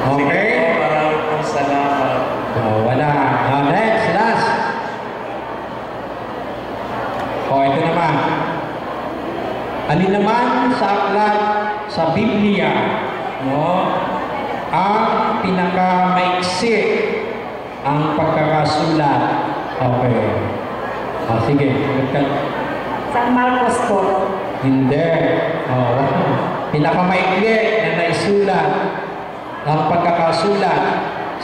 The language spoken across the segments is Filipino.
Okay? Maraming pong salamat. Wala. Next, last. Ito naman. Alin naman sa aklat sa Biblia, no, ang pinakamaiksi ang pagkakasulat? Okay. Sige. San Marcos po. Hindi. Pinakamaikli na naisulat ang pagkakasulat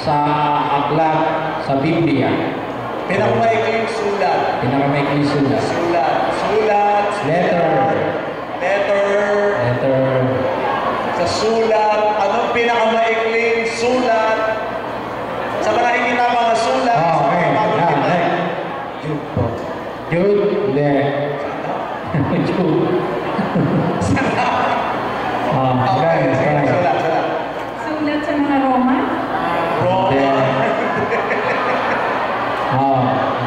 sa aklat sa Biblia. Pinakamaikling sulat. Pinakamaikli sulat. Sulat. Letter. Sa sulat. Anong pinakamaikling sulat? Sa mga hindi na mga sulat. Okay. Jude po. Jude. Hindi. Jude. Okay. Sulat. Sulat sa mga Roma.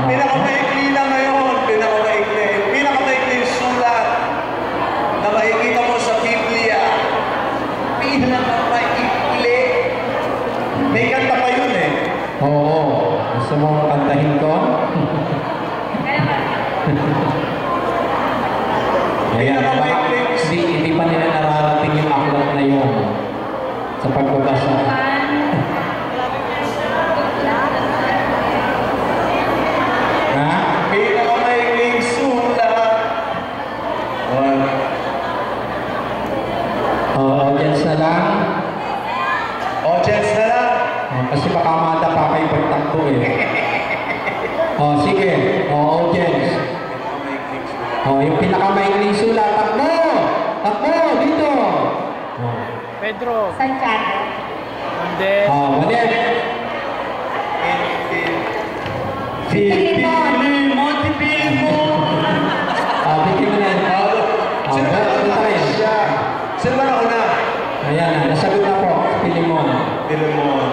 Pinakamaikli na ngayon. Pinakamaikling sulat na makikita mo sa Biblia. Pinakamaikli. May kanta pa yun eh. Oo. Gusto mo kantahin ko? Ayan. Hindi pa nila nararating yung aklat na yun sa pagbabasa. Pinakamaikling sulat. Audience na lang. Audience na lang. Kasi baka mata pa kayo pagtakbo eh. Sige. Audience. Yung pinakamaikling sulat. Takbo! Takbo! Dito! Pedro. Santiago. Hindi. Mali. Filimon. Bigyan mo na yan. Sino ba nauna? Ayan, nasagot na po. Filimon. Filimon.